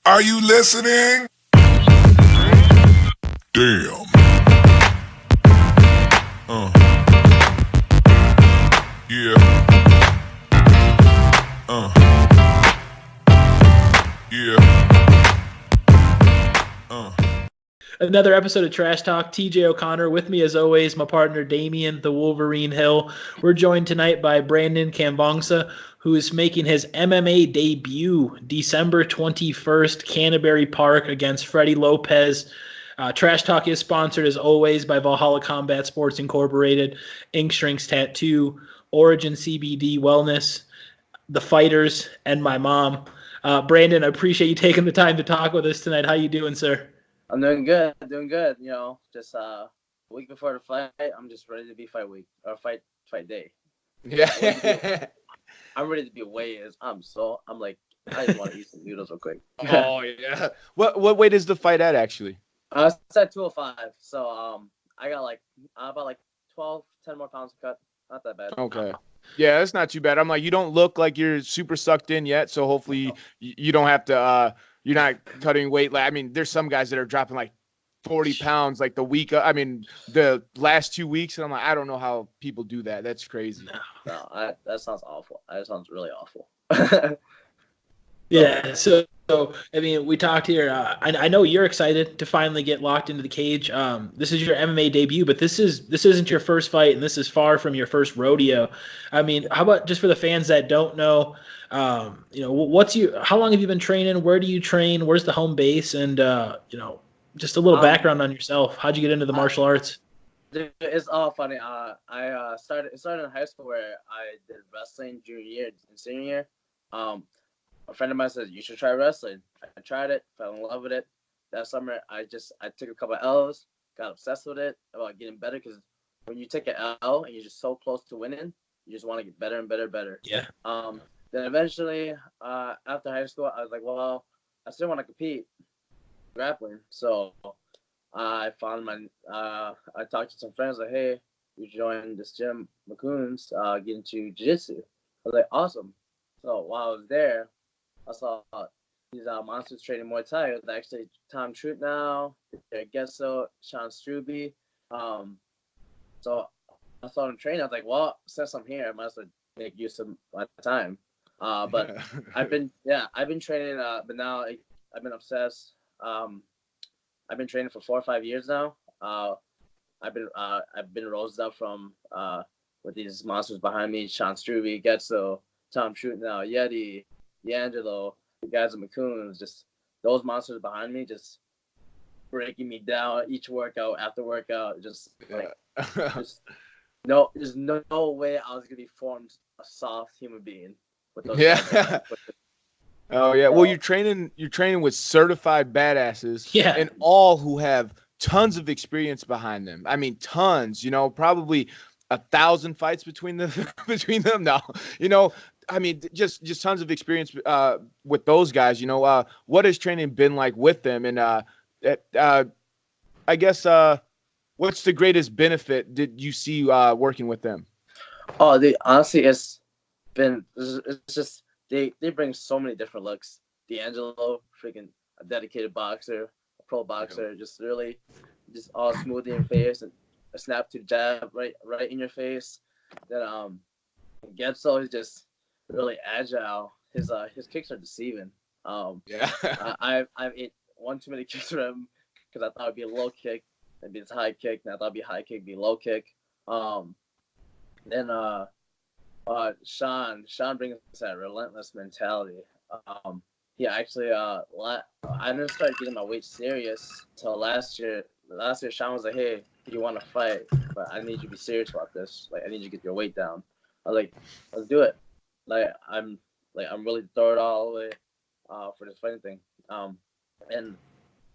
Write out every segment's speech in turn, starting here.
Are you listening? Damn. Yeah. Yeah. Another episode of Trash Talk. TJ O'Connor with me as always, my partner Damian the Wolverine Hill. We're joined tonight by Brandon Khamvongsa, who is making his MMA debut December 21st, Canterbury Park against Freddie Lopez. Trash Talk is sponsored as always by Valhalla Combat Sports Incorporated, Ink Strings Tattoo, Origin CBD Wellness, the Fighters, and my mom. Brandon, I appreciate you taking the time to talk with us tonight. How you doing, sir? I'm doing good. You know, just a week before the fight, I'm just ready to be fight week or fight day. Yeah. I'm ready to be weighed. I'm like, I just want to eat some noodles real quick. Oh yeah. What weight is the fight at actually? It's at 205. So I got like about like 10 more pounds to cut. Not that bad. Okay. Yeah, that's not too bad. I'm like, you don't look like you're super sucked in yet, so hopefully you don't have to. You're not cutting weight. Like, I mean, there's some guys that are dropping like 40 pounds like the last 2 weeks, and I'm like, I don't know how people do that. That's crazy. No, that sounds awful. That sounds really awful. Yeah, so I mean, we talked here. I know you're excited to finally get locked into the cage. This is your MMA debut, but this isn't your first fight, and this is far from your first rodeo. I mean, how about just for the fans that don't know, how long have you been training? Where do you train? Where's the home base? And just a little background on yourself. How'd you get into the martial arts? Dude, it's all funny. I started in high school where I did wrestling junior year and senior year. A friend of mine said, you should try wrestling. I tried it, fell in love with it. That summer, I took a couple of L's, got obsessed with it, about getting better, because when you take an L and you're just so close to winning, you just want to get better and better. Yeah. Then eventually, after high school, I was like, well, I still want to compete grappling. So I found I talked to some friends, like, hey, you join this gym, McCoon's, get into jiu-jitsu. I was like, awesome. So while I was there, I saw these monsters training Muay Thai. It was actually Tom Trout now, Gesso, Sean Struby. So I saw them train. I was like, well, since I'm here, I might as well make use of my time. But I've been training. But now I've been obsessed. I've been training for 4 or 5 years now. I've been rose up from with these monsters behind me: Sean Struby, Gesso, Tom Trout now, Yeti, D'Angelo, the guys at McCoon's, just those monsters behind me, just breaking me down each workout after workout. Just like, there's no way I was gonna be formed a soft human being with those. Yeah. Oh yeah. Well, you're training with certified badasses, Yeah, and all who have tons of experience behind them. I mean, tons. Probably 1,000 fights between them. No. I mean, just tons of experience with those guys. What has training been like with them? And I guess what's the greatest benefit did you see working with them? Oh, honestly, it's just they bring so many different looks. D'Angelo, freaking a dedicated boxer, a pro boxer, just really just all smooth in your face and a snap to the jab right in your face. Then Getso is just really agile. His kicks are deceiving. Yeah. I've ate one too many kicks from him because I thought it'd be a low kick, it'd be this high kick, and I thought it'd be high kick, it'd be low kick. Then Sean brings that relentless mentality. He actually I didn't start getting my weight serious till last year. Last year, Sean was like, "Hey, you want to fight, but I need you to be serious about this. Like, I need you to get your weight down." I was like, "Let's do it." I'm really throw it all the way for this fighting thing. And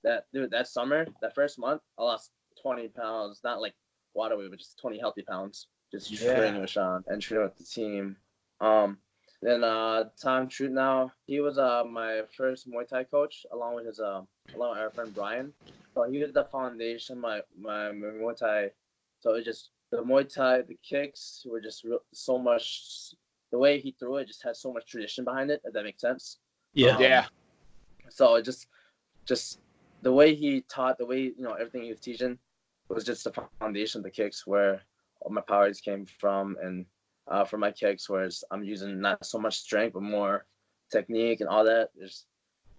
that summer, that first month, I lost 20 pounds, not like water weight, but just 20 healthy pounds. Just training with Sean and training with the team. Then Tom Trout now, he was my first Muay Thai coach along with our friend Brian. So he was the foundation, my Muay Thai. So it just the Muay Thai, the kicks were just so much. The way he threw it just had so much tradition behind it. If that makes sense. Yeah. So it just the way he taught, the way everything he was teaching was just the foundation of the kicks where all my powers came from, and for my kicks where I'm using not so much strength but more technique and all that.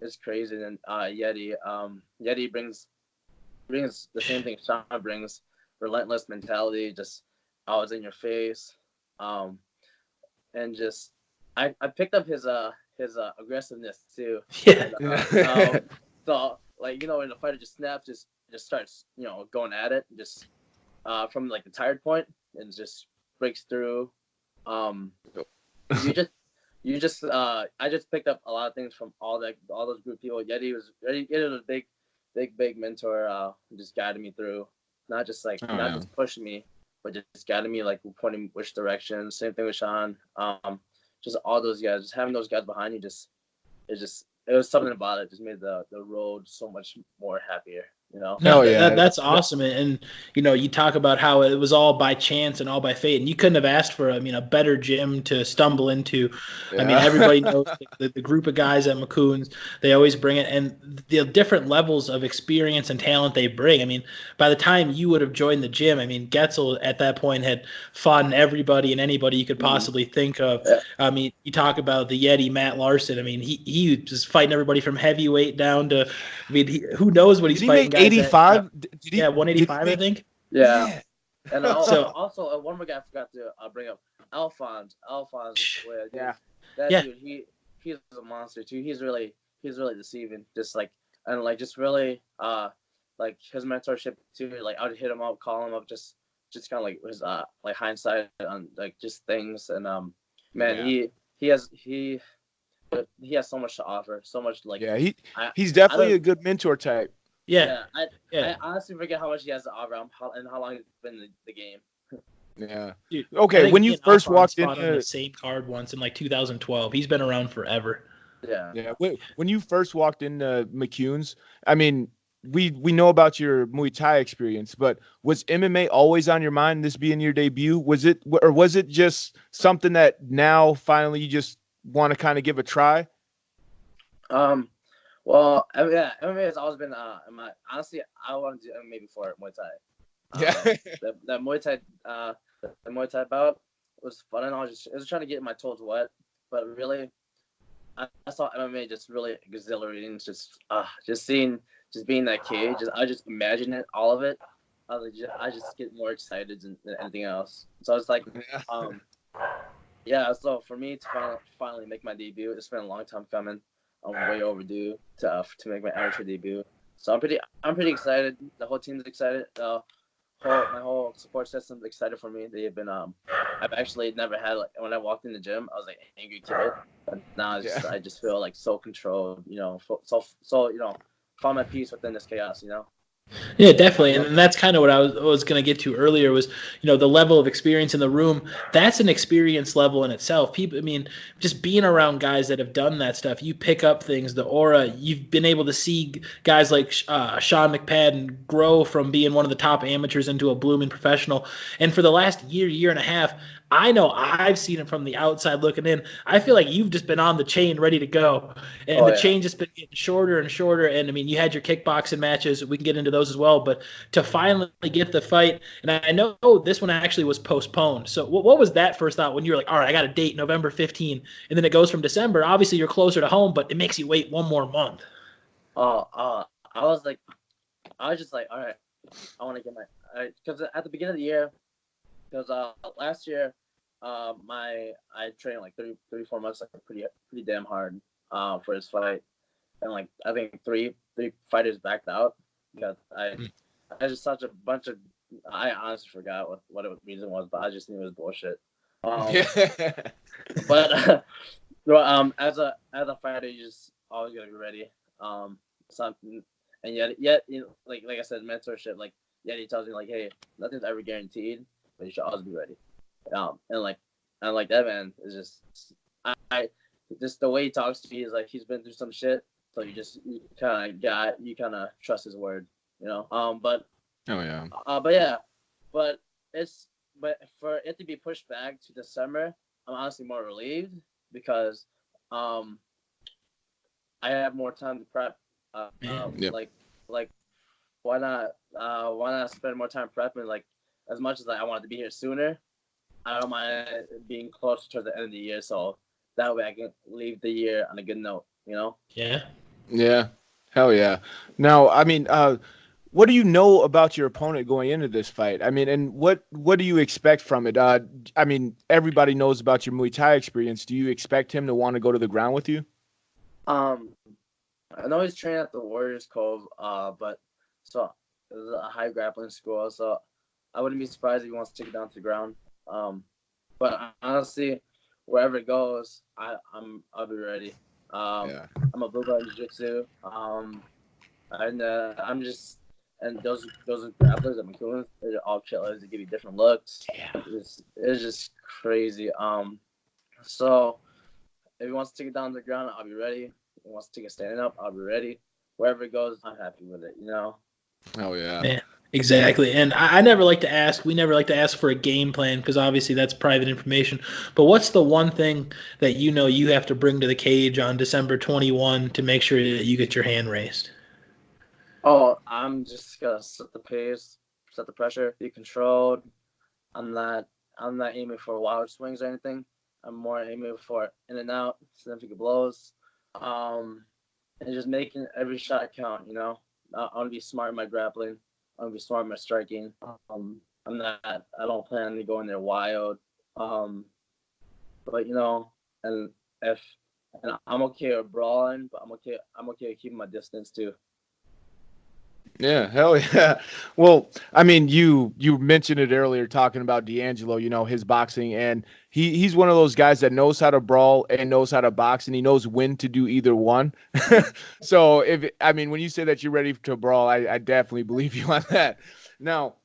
It's crazy. And Yeti brings the same thing Sean brings, relentless mentality, just always in your face, and just I picked up his aggressiveness too. Yeah. And, so like when the fighter just snaps, just starts going at it, just from like the tired point, and just breaks through. You just I just picked up a lot of things from all those group of people. Yeti was a big mentor, just guided me through, not just just pushing me, but just guiding me, like pointing which direction. Same thing with Sean. Just all those guys, just having those guys behind you, it was something about it just made the road so much more happier. No, that's awesome. And you talk about how it was all by chance and all by fate, and you couldn't have asked for a better gym to stumble into. Yeah. I mean, everybody knows the group of guys at McCoon's, they always bring it, and the different levels of experience and talent they bring. I mean, by the time you would have joined the gym, I mean, Getzel at that point had fought everybody and anybody you could possibly think of. Yeah. I mean, you talk about the Yeti, Matt Larson. I mean, he was fighting everybody from heavyweight down to, I mean, who knows what he's fighting. 85? 185, I think. Yeah. And So- also one more guy I forgot to bring up, Alphonse. Yeah. Dude, he's a monster too. He's really deceiving. Just like just really like his mentorship too. Like I would hit him up, call him up, just kind of like his like hindsight on like just things. And man, he has so much to offer. So much like he's definitely a good mentor type. Yeah. I honestly forget how much he has to offer and how long he's been in the game. Yeah. Dude, okay, when you first walked in into the same card once in like 2012, he's been around forever. Yeah. Yeah. When you first walked into McCune's, I mean, we know about your Muay Thai experience, but was MMA always on your mind, this being your debut? Was it just something that now finally you just want to kind of give a try? Well, MMA has always been honestly, I wanted to do MMA before Muay Thai. That Muay Thai the Muay Thai bout was fun, and I was trying to get my toes wet, but really I saw MMA just really exhilarating. Just being in that cage, I just imagine it, all of it. I just get more excited than anything else. So it's like so for me to finally make my debut, it's been a long time coming. I'm way overdue to make my amateur debut. So I'm pretty excited. The whole team's excited. My whole support system's excited for me. They have been I've actually never had, like, when I walked in the gym, I was like an angry kid. But now I just feel like so controlled, so found my peace within this chaos, Yeah, definitely. And that's kind of what I was going to get to earlier was, the level of experience in the room. That's an experience level in itself. People, I mean, just being around guys that have done that stuff, you pick up things, the aura. You've been able to see guys like Sean McPadden grow from being one of the top amateurs into a blooming professional. And for the last year and a half, I know I've seen it from the outside looking in. I feel like you've just been on the chain ready to go. And the chain just been getting shorter and shorter. And, I mean, you had your kickboxing matches. We can get into those as well. But to finally get the fight, and I know this one actually was postponed. So what was that first thought when you were like, all right, I got a date, November 15, and then it goes from December? Obviously, you're closer to home, but it makes you wait one more month. I was just like, all right, I want to get because at the beginning of the year, because last year, I trained like 34 months, like pretty damn hard for this fight, and like I think three fighters backed out because I just such a bunch of, I honestly forgot what the reason was, but I just knew it was bullshit. But as a fighter, you just always gotta be ready. Something, and yet like I said, mentorship, like he tells me like, hey, nothing's ever guaranteed, but you should always be ready. And like that man is just, I just the way he talks to me is like he's been through some shit, so you kind of trust his word, but but for it to be pushed back to December, I'm honestly more relieved because I have more time to prep. Yep. Like why not spend more time prepping? Like as much as like I wanted to be here sooner, I don't mind being closer to the end of the year, so that way I can leave the year on a good note. Yeah. Yeah. Hell yeah. Now, I mean, what do you know about your opponent going into this fight? I mean, and what do you expect from it? I mean, everybody knows about your Muay Thai experience. Do you expect him to want to go to the ground with you? Um, I know he's training at the Warriors Cove, but so it's a high grappling school, so I wouldn't be surprised if he wants to take it down to the ground. But honestly, wherever it goes, I'll be ready. Yeah. I'm a blue belt in jiu-jitsu. And and those grapplers that McCoolin, they're all killers. They give you different looks. Yeah. It's just crazy. So if he wants to take it down to the ground, I'll be ready. If he wants to take it standing up, I'll be ready. Wherever it goes, I'm happy with it. Oh yeah. Man, exactly. And I never like to ask, we never like to ask for a game plan because obviously that's private information. But what's the one thing that you have to bring to the cage on December 21 to make sure that you get your hand raised? Oh, I'm just gonna set the pace, set the pressure, be controlled. I'm not aiming for wild swings or anything. I'm more aiming for in and out, significant blows. And just making every shot count, I want to be smart in my grappling. I want to be smart in my striking. I don't plan on going there wild. But and if and I'm okay with brawling, but I'm okay with keeping my distance too. Yeah, hell yeah. Well, I mean, you mentioned it earlier talking about D'Angelo, his boxing, and he's one of those guys that knows how to brawl and knows how to box, and he knows when to do either one. So when you say that you're ready to brawl, I definitely believe you on that. Now,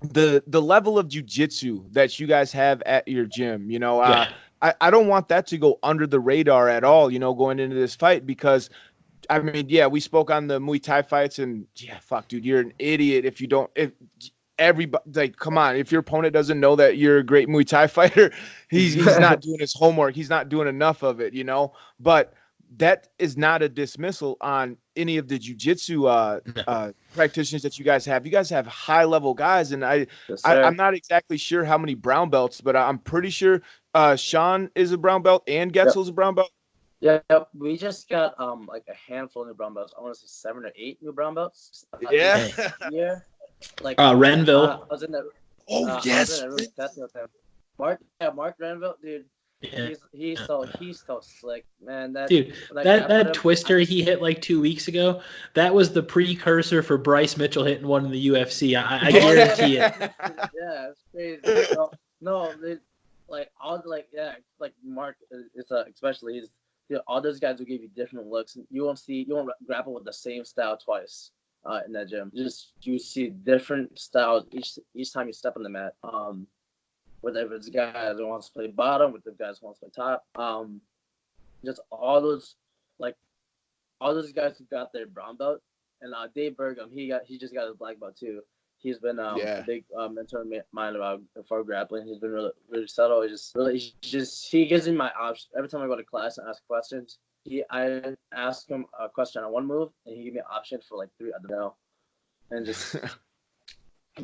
the level of jiu-jitsu that you guys have at your gym, Yeah. I don't want that to go under the radar at all, going into this fight because I mean, yeah, we spoke on the Muay Thai fights, and yeah, fuck, dude, you're an idiot if you don't. If everybody, like, come on, if your opponent doesn't know that you're a great Muay Thai fighter, he's not doing his homework. He's not doing enough of it, But that is not a dismissal on any of the jiu-jitsu practitioners that you guys have. You guys have high level guys, and Yes, I'm not exactly sure how many brown belts, but I'm pretty sure Sean is a brown belt and Getzel's a brown belt. Yeah, we just got like a handful of new brown belts. I want to say 7 or 8 new brown belts. Yeah. Yeah. Like Renville. I was in that. Oh I yes. was in that room testing with him. Mark Renville, dude. Yeah. He's so slick, man. Dude, that twister he hit like 2 weeks ago, that was the precursor for Bryce Mitchell hitting one in the UFC. I guarantee it. Yeah, it's crazy. No, like Mark, it's especially all those guys will give you different looks. You won't grapple with the same style twice in that gym. You see different styles each time you step on the mat. Whether it's guys who wants to play bottom, with the guys who wants to play top. Just all those guys who got their brown belt, and Dave Burgum, he just got his black belt too. He's been a big mentor of mine for grappling. He's been really, really subtle. He gives me my option every time I go to class and ask questions. I ask him a question on one move, and he gives me an option for like 3 other. And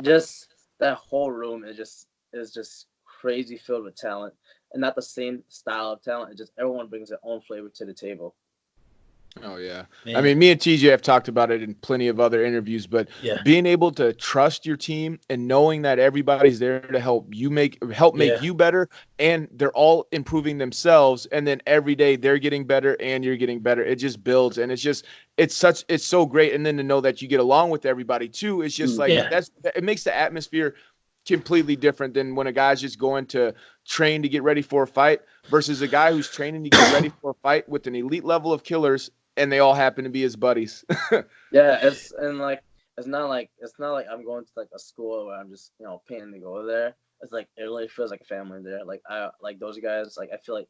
just that whole room is just crazy filled with talent, and not the same style of talent. It's just everyone brings their own flavor to the table. Oh yeah. Man. I mean, me and TJ have talked about it in plenty of other interviews, but being able to trust your team and knowing that everybody's there to help make you better, and they're all improving themselves, and then every day they're getting better and you're getting better. It just builds, and it's so great. And then to know that you get along with everybody too, it's just like it makes the atmosphere completely different than when a guy's just going to train to get ready for a fight versus a guy who's training to get ready for a fight with an elite level of killers, and they all happen to be his buddies. Yeah, it's not like I'm going to like a school where I'm just paying to go there. It's like it really feels like a family there. Like I like those guys. Like I feel like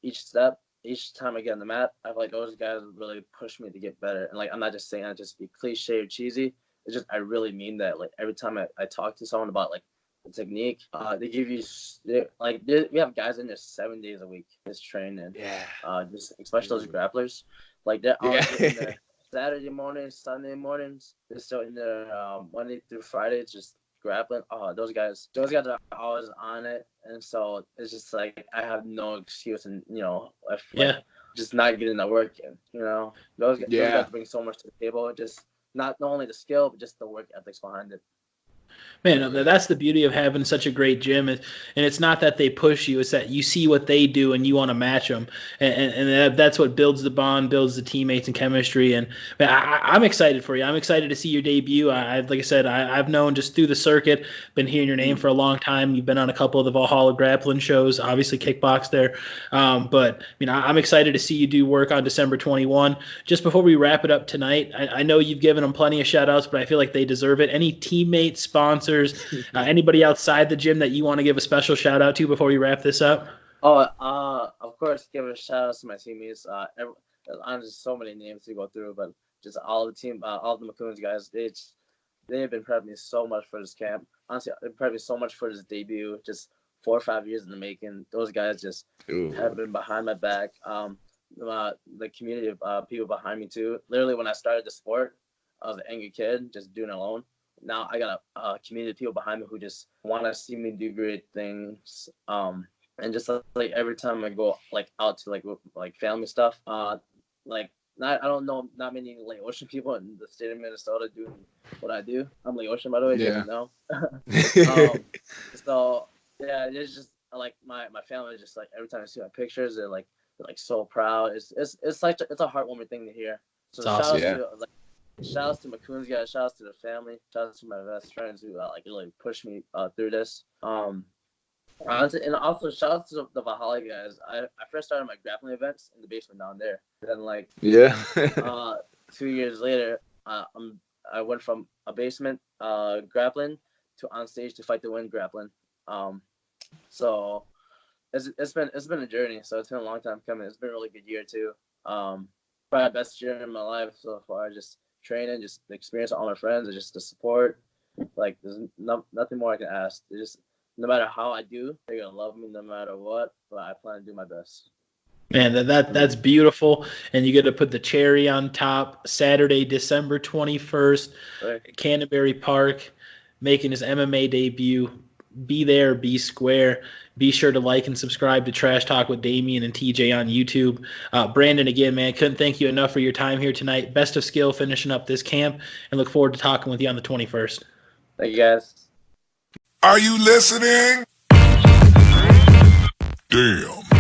each time I get on the mat, I feel like those guys really push me to get better. And like I'm not just saying that just to be cliche or cheesy. It's just I really mean that. Like every time I talk to someone about like the technique, they give you we have guys in there 7 days a week just training. Yeah. Just especially those grapplers. Like they're always Yeah. in there Saturday mornings, Sunday mornings. They're still in there Monday through Friday, just grappling. Oh, those guys are always on it, and so it's just like I have no excuse, and if just not getting that work in. Those guys bring so much to the table. Just not only the skill, but just the work ethics behind it. Man, that's the beauty of having such a great gym, and it's not that they push you; it's that you see what they do and you want to match them, and that's what builds the bond, builds the teammates and chemistry. And man, I'm excited for you. I'm excited to see your debut. Like I said, I've known just through the circuit, been hearing your name for a long time. You've been on a couple of the Valhalla grappling shows, obviously kickbox there, but I'm excited to see you do work on December 21. Just before we wrap it up tonight, I know you've given them plenty of shout outs, but I feel like they deserve it. Any teammates, sponsors, anybody outside the gym that you want to give a special shout out to before we wrap this up? Of course, give a shout out to my teammates. There's so many names to go through, but just all the team, all the McCoons guys, they have been prepping me so much for this camp. Honestly, they prepped me so much for this debut. Just 4 or 5 years in the making. Those guys just have been behind my back. The community of people behind me too. Literally, when I started the sport, I was an angry kid, just doing it alone. Now I got a community of people behind me who just want to see me do great things. And just like every time I go like out to like family stuff, I don't know not many Laotian people in the state of Minnesota doing what I do. I'm Laotian, by the way, if you didn't know. So yeah, it's just like my family is just like every time I see my pictures, they're like so proud. It's like it's a heartwarming thing to hear. So shout outs to McCoon's guys, shout outs to the family, shout outs to my best friends who really pushed me through this. And also shout outs to the Valhalla guys. I first started my grappling events in the basement down there. Then 2 years later, I went from a basement grappling to on stage to fight to win grappling. So it's been a journey. So it's been a long time coming. It's been a really good year too. Probably the best year in my life so far. Just training, just the experience with all my friends, and just the support. Like there's nothing more I can ask. Just no matter how I do, they're gonna love me no matter what. But I plan to do my best. Man, that's beautiful, and you get to put the cherry on top. Saturday, December 21st, Right. Canterbury Park, making his MMA debut. Be there, be square. Be sure to like and subscribe to Trash Talk with Damien and TJ on YouTube. Brandon, again, man, couldn't thank you enough for your time here tonight. Best of skill finishing up this camp, and look forward to talking with you on the 21st. Thank you, guys. Are you listening? Damn.